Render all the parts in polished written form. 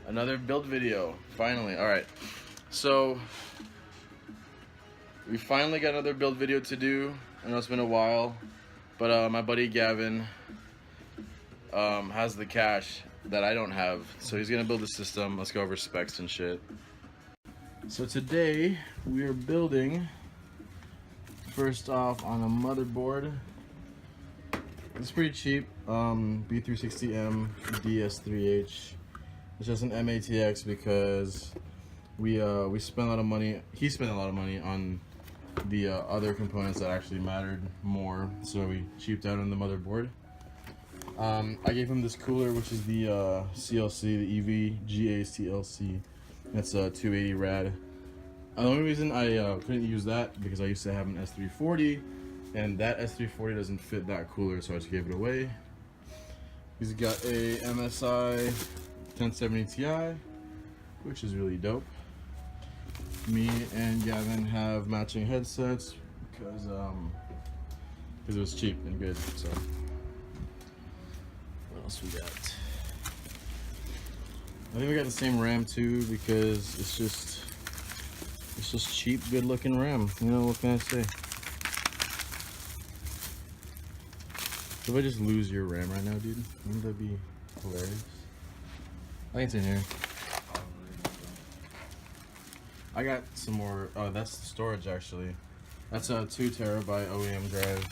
Another build video, finally. Alright, so we finally got another build video to do. I know it's been a while, but my buddy Gavin has the cash that I don't have, so he's gonna build the system. Let's go over specs and shit. So today we are building, first off, on a motherboard. It's pretty cheap, B360M DS3H. It's just an MATX because we spent a lot of money. He spent a lot of money on the other components that actually mattered more, so we cheaped out on the motherboard. I gave him this cooler, which is the CLC, the EVGA CLC. It's a 280 rad. The only reason I couldn't use that because I used to have an S340, and that S340 doesn't fit that cooler, so I just gave it away. He's got a MSI 1070 Ti, which is really dope. Me and Gavin have matching headsets because it was cheap and good. So what else we got? I think we got the same RAM too because it's just cheap, good looking RAM. You know, what can I say? If I just lose your RAM right now, dude, wouldn't that be hilarious? I think it's in here. I got some more. Oh, that's the storage actually. That's a 2 terabyte OEM drive.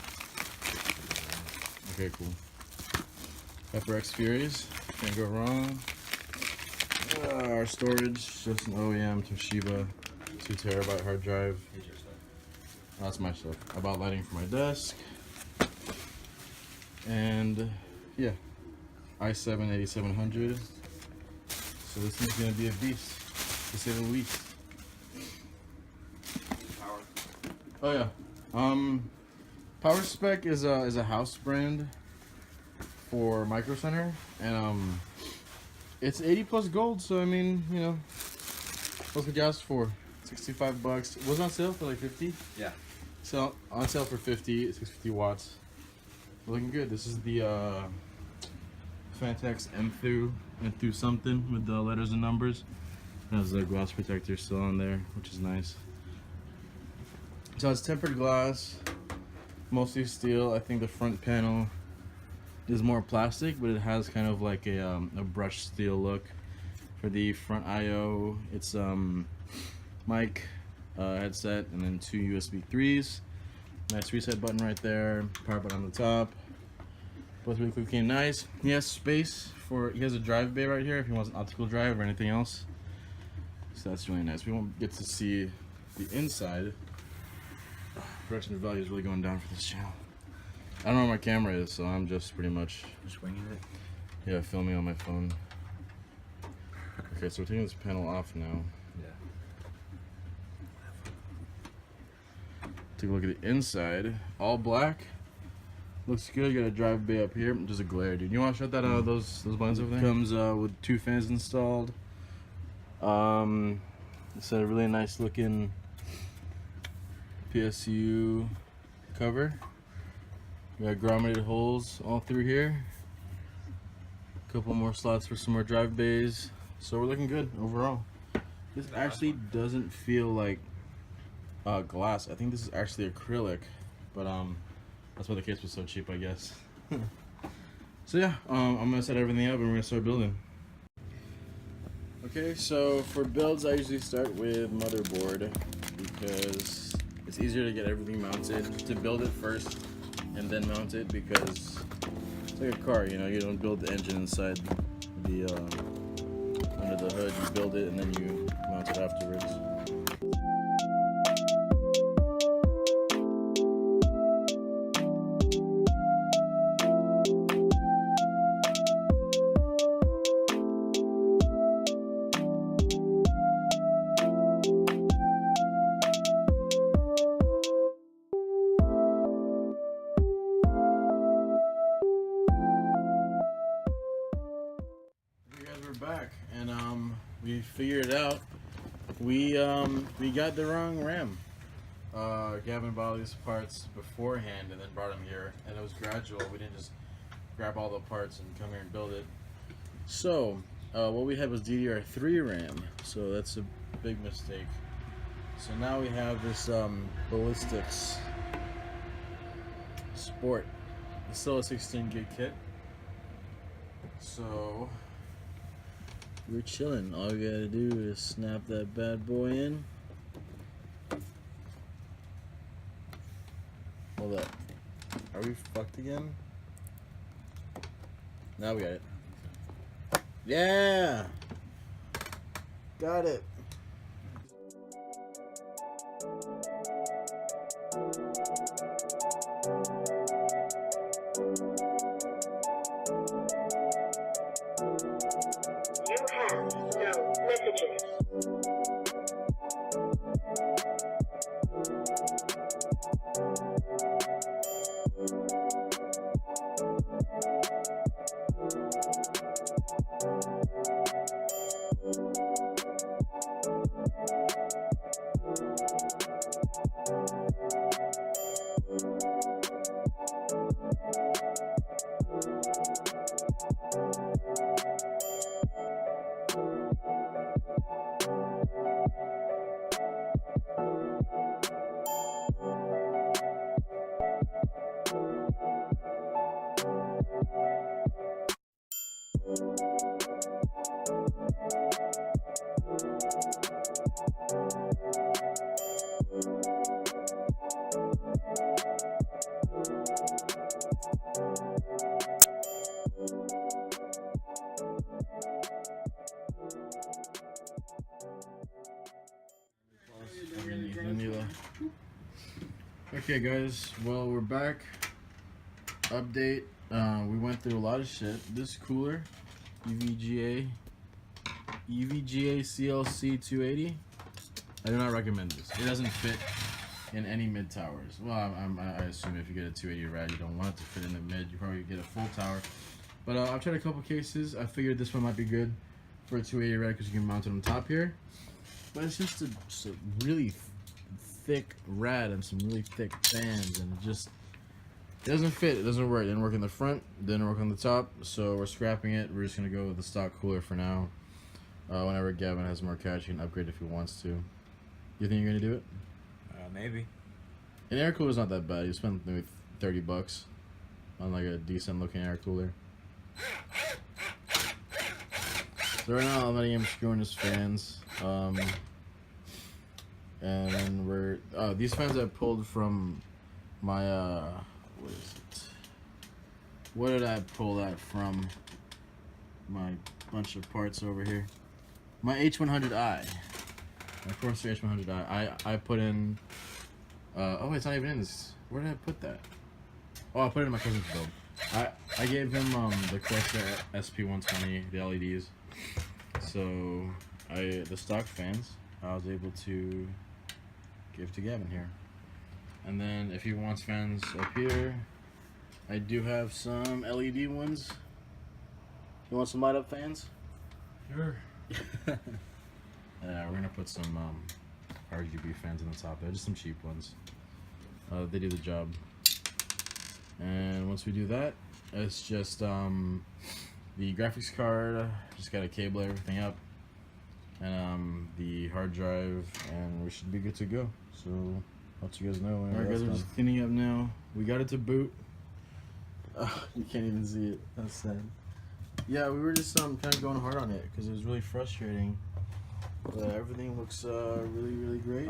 Okay, cool. HyperX Furies, can't go wrong. Our storage, just an OEM Toshiba 2 terabyte hard drive. That's my stuff. I bought lighting for my desk. And yeah, i7 8700. So this thing's gonna be a beast, to say the least. Power. Oh yeah, Power Spec is a house brand for Micro Center, and it's 80 plus gold. So I mean, you know, what could you ask for? 65 bucks. It was on sale for like 50. Yeah. So on sale for 50. 650 watts. Looking good. This is the Fantex Enthu something with the letters and numbers. It has the glass protector still on there, which is nice. So it's tempered glass, mostly steel. I think the front panel is more plastic, but it has kind of like a brushed steel look. For the front I/O, it's mic, headset, and then 2 USB 3s. Nice reset button right there, power button on the top. Both really quick and nice. He has space for, he has a drive bay right here if he wants an optical drive or anything else. So that's really nice. We won't get to see the inside. Production value is really going down for this channel. I don't know where my camera is, so I'm just pretty much Just winging it. Yeah, filming on my phone. Okay, so we're taking this panel off now. Yeah. Take a look at the inside. All black. Looks good. You got a drive bay up here. Just a glare, dude. You want to shut that out? Those buttons over there. Comes with 2 fans installed. It's a really nice looking PSU cover. We got grommeted holes all through here. A couple more slots for some more drive bays. So we're looking good overall. This actually doesn't feel like glass. I think this is actually acrylic, but that's why the case was so cheap, I guess. So yeah, I'm gonna set everything up and we're gonna start building. Okay, so for builds I usually start with motherboard because it's easier to get everything mounted. To build it first and then mount it, because it's like a car, you know, you don't build the engine inside the under the hood, you build it and then you mount it afterwards. Back and we figured it out. We got the wrong RAM. Gavin bought all these parts beforehand and then brought them here, and it was gradual. We didn't just grab all the parts and come here and build it. So What we had was DDR3 RAM, so that's a big mistake. So now we have this Ballistics Sport. It's still a 16 gig kit. So we're chilling. All we gotta do is snap that bad boy in. Hold up. Are we fucked again? Now we got it. Yeah! Got it. You have no messages. Okay guys, well we're back. Update. We went through a lot of shit. This cooler, EVGA CLC 280. I do not recommend this. It doesn't fit in any mid towers. Well, I assume if you get a 280 rad, you don't want it to fit in the mid. You probably get a full tower. But I've tried a couple cases. I figured this one might be good for a 280 rad because you can mount it on top here. But it's just a really thick rad and some really thick fans, and it doesn't fit. It doesn't work. It didn't work in the front, didn't work on the top, so we're scrapping it. We're just gonna go with the stock cooler for now. Whenever Gavin has more cash, he can upgrade if he wants to. You think you're gonna do it? Maybe. An air cooler's not that bad. You spend maybe $30 on like a decent looking air cooler. So right now I'm letting him screw in his fans. And then we're these fans I pulled from my what is it? What did I pull that from? My bunch of parts over here. My H100i. My Corsair H100i. I put in oh, it's not even in this. Where did I put that? Oh, I put it in my cousin's build. I gave him the Corsair SP120, the LEDs. So the stock fans I was able to give to Gavin here. And then if he wants fans up here, I do have some LED ones. You want some light up fans? Sure. We're gonna put some RGB fans on the top there, just some cheap ones. They do the job. And once we do that, it's just the graphics card. Just gotta cable everything up, and the hard drive, and we should be good to go. So I'll let you guys know. Alright guys, we're just cleaning up now. We got it to boot. You can't even see it. That's sad. Yeah, we were just kind of going hard on it because it was really frustrating. But everything looks really great.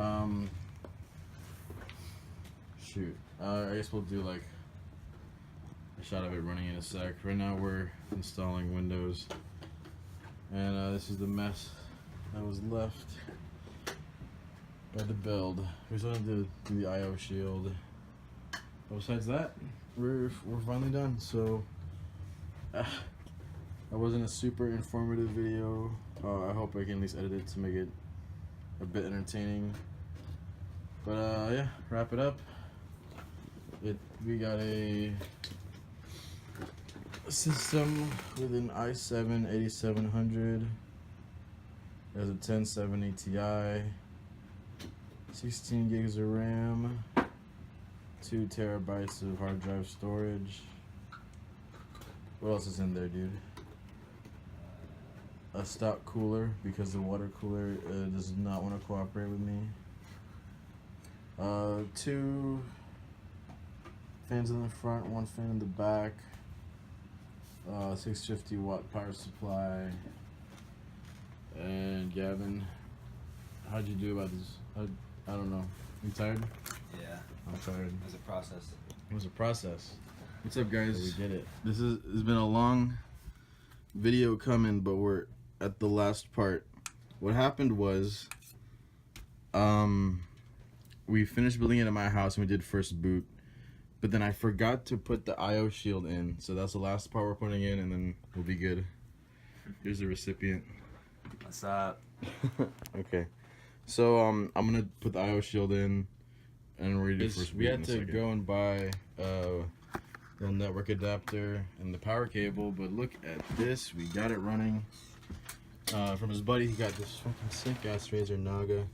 Shoot. I guess we'll do like a shot of it running in a sec. Right now we're installing Windows, and this is the mess that was left by the build. We still have to do the IO shield. But besides that, we're finally done. So that wasn't a super informative video. I hope I can at least edit it to make it a bit entertaining. But yeah, wrap it up. We got a system with an i7 8700. It has a 1070 Ti, 16 gigs of RAM, 2 terabytes of hard drive storage. What else is in there, dude? a stock cooler because the water cooler does not want to cooperate with me. 2 fans in the front, 1 fan in the back. 650 watt power supply. And Gavin, how'd you do about this? I don't know. You tired? Yeah. I'm tired. It was a process. It was a process. What's up, guys? We did it. This has been a long video coming, but we're at the last part. What happened was, we finished building it at my house and we did first boot, but then I forgot to put the IO shield in, so that's the last part we're putting in, and then we'll be good. Here's the recipient. What's up? Okay, so I'm gonna put the IO shield in, and we're gonna do first boot. We had to go and buy a little network adapter and the power cable, but look at this, we got it running. From his buddy, he got this fucking sick ass Razer Naga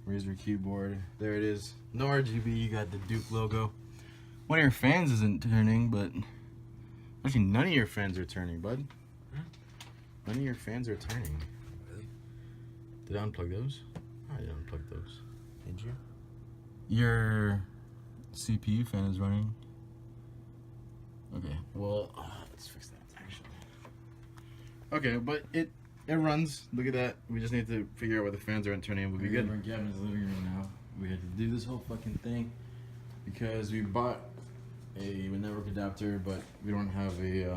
Razer keyboard. There it is. No RGB. You got the Duke logo. One of your fans isn't turning, but actually none of your fans are turning, bud. None of your fans are turning. Really? Did I unplug those? I did unplug those. Did you? Your CPU fan is running. Okay, well, let's fix that actually. Okay, but it runs. Look at that. We just need to figure out where the fans aren't turning and we'll be good. We're in Gavin's living room now. We had to do this whole fucking thing because we bought a network adapter, but we don't have a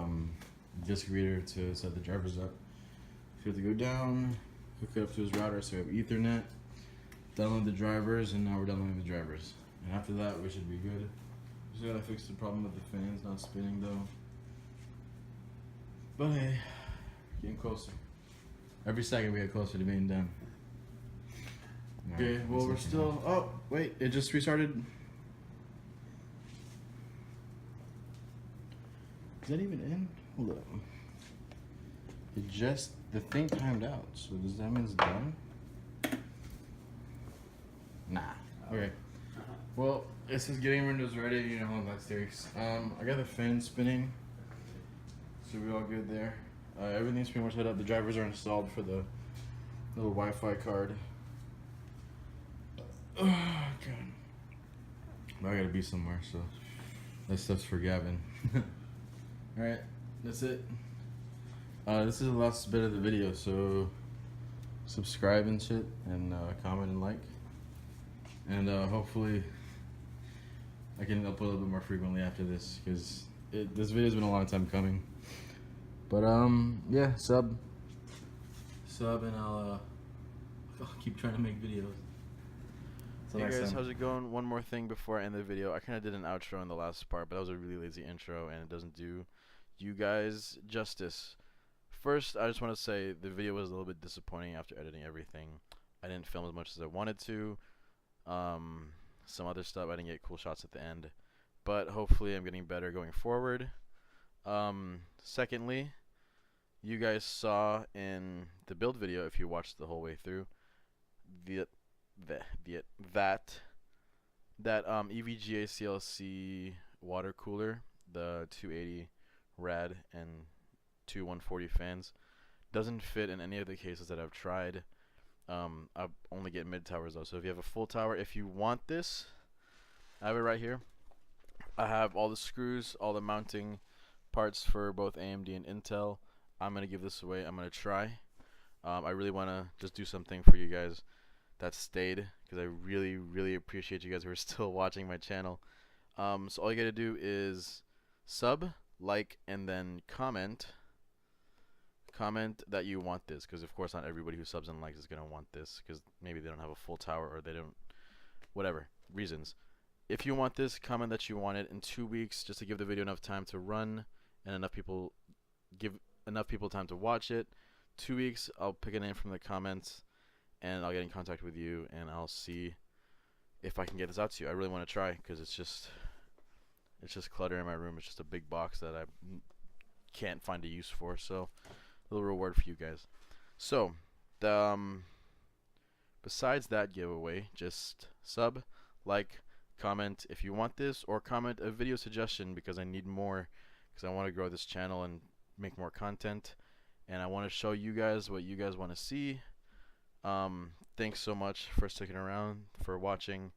disk reader to set the drivers up. So we have to go down, hook it up to his router, so we have Ethernet, download the drivers, and now we're downloading the drivers. And after that, we should be good. Just gotta fix the problem with the fans not spinning though. But hey, getting closer. Every second we get closer to being done. Okay, well we're still. Oh wait, it just restarted. Is that even in? Hold up. The thing timed out. So does that mean it's done? Nah. Okay. Well, this is getting windows ready. You know how that takes. I got the fan spinning, so we're all good there. Everything's pretty much set up. The drivers are installed for the little Wi-Fi card. Oh, God. I gotta be somewhere, so that stuff's for Gavin. Alright, that's it. This is the last bit of the video, so subscribe and shit, and comment and like. And hopefully I can upload a little bit more frequently after this, because this video's been a long time coming. But yeah, sub, and I'll keep trying to make videos. Hey guys, how's it going? One more thing before I end the video. I kind of did an outro in the last part, but that was a really lazy intro, and it doesn't do you guys justice. First, I just want to say the video was a little bit disappointing after editing everything. I didn't film as much as I wanted to. Some other stuff, I didn't get cool shots at the end, but hopefully I'm getting better going forward. Secondly, you guys saw in the build video, if you watched the whole way through, that EVGA CLC water cooler, the 280 rad and 140 fans, doesn't fit in any of the cases that I've tried. I only get mid towers though, so if you have a full tower, if you want this, I have it right here. I have all the screws, all the mounting parts for both AMD and Intel. I'm gonna give this away. I'm gonna try. I really wanna just do something for you guys that stayed, because I really appreciate you guys who are still watching my channel. So all you gotta do is sub, like, and then comment that you want this, because of course not everybody who subs and likes is gonna want this, because maybe they don't have a full tower, or they don't, whatever reasons. If you want this, comment that you want it in 2 weeks, just to give the video enough time to run and give enough people time to watch it. 2 weeks, I'll pick a name from the comments and I'll get in contact with you, and I'll see if I can get this out to you. I really want to try, because it's just clutter in my room. It's just a big box that I can't find a use for. So a little reward for you guys. So besides that giveaway, just sub, like, comment if you want this, or comment a video suggestion, because I need more, because I want to grow this channel and make more content. and I want to show you guys what you guys want to see. Thanks so much for sticking around, for watching.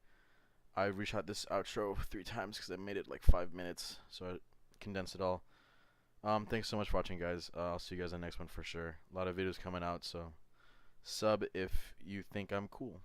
I reshot this outro 3 times because I made it like 5 minutes, so I condensed it all. Thanks so much for watching, guys. I'll see you guys in the next one for sure. A lot of videos coming out, so sub if you think I'm cool.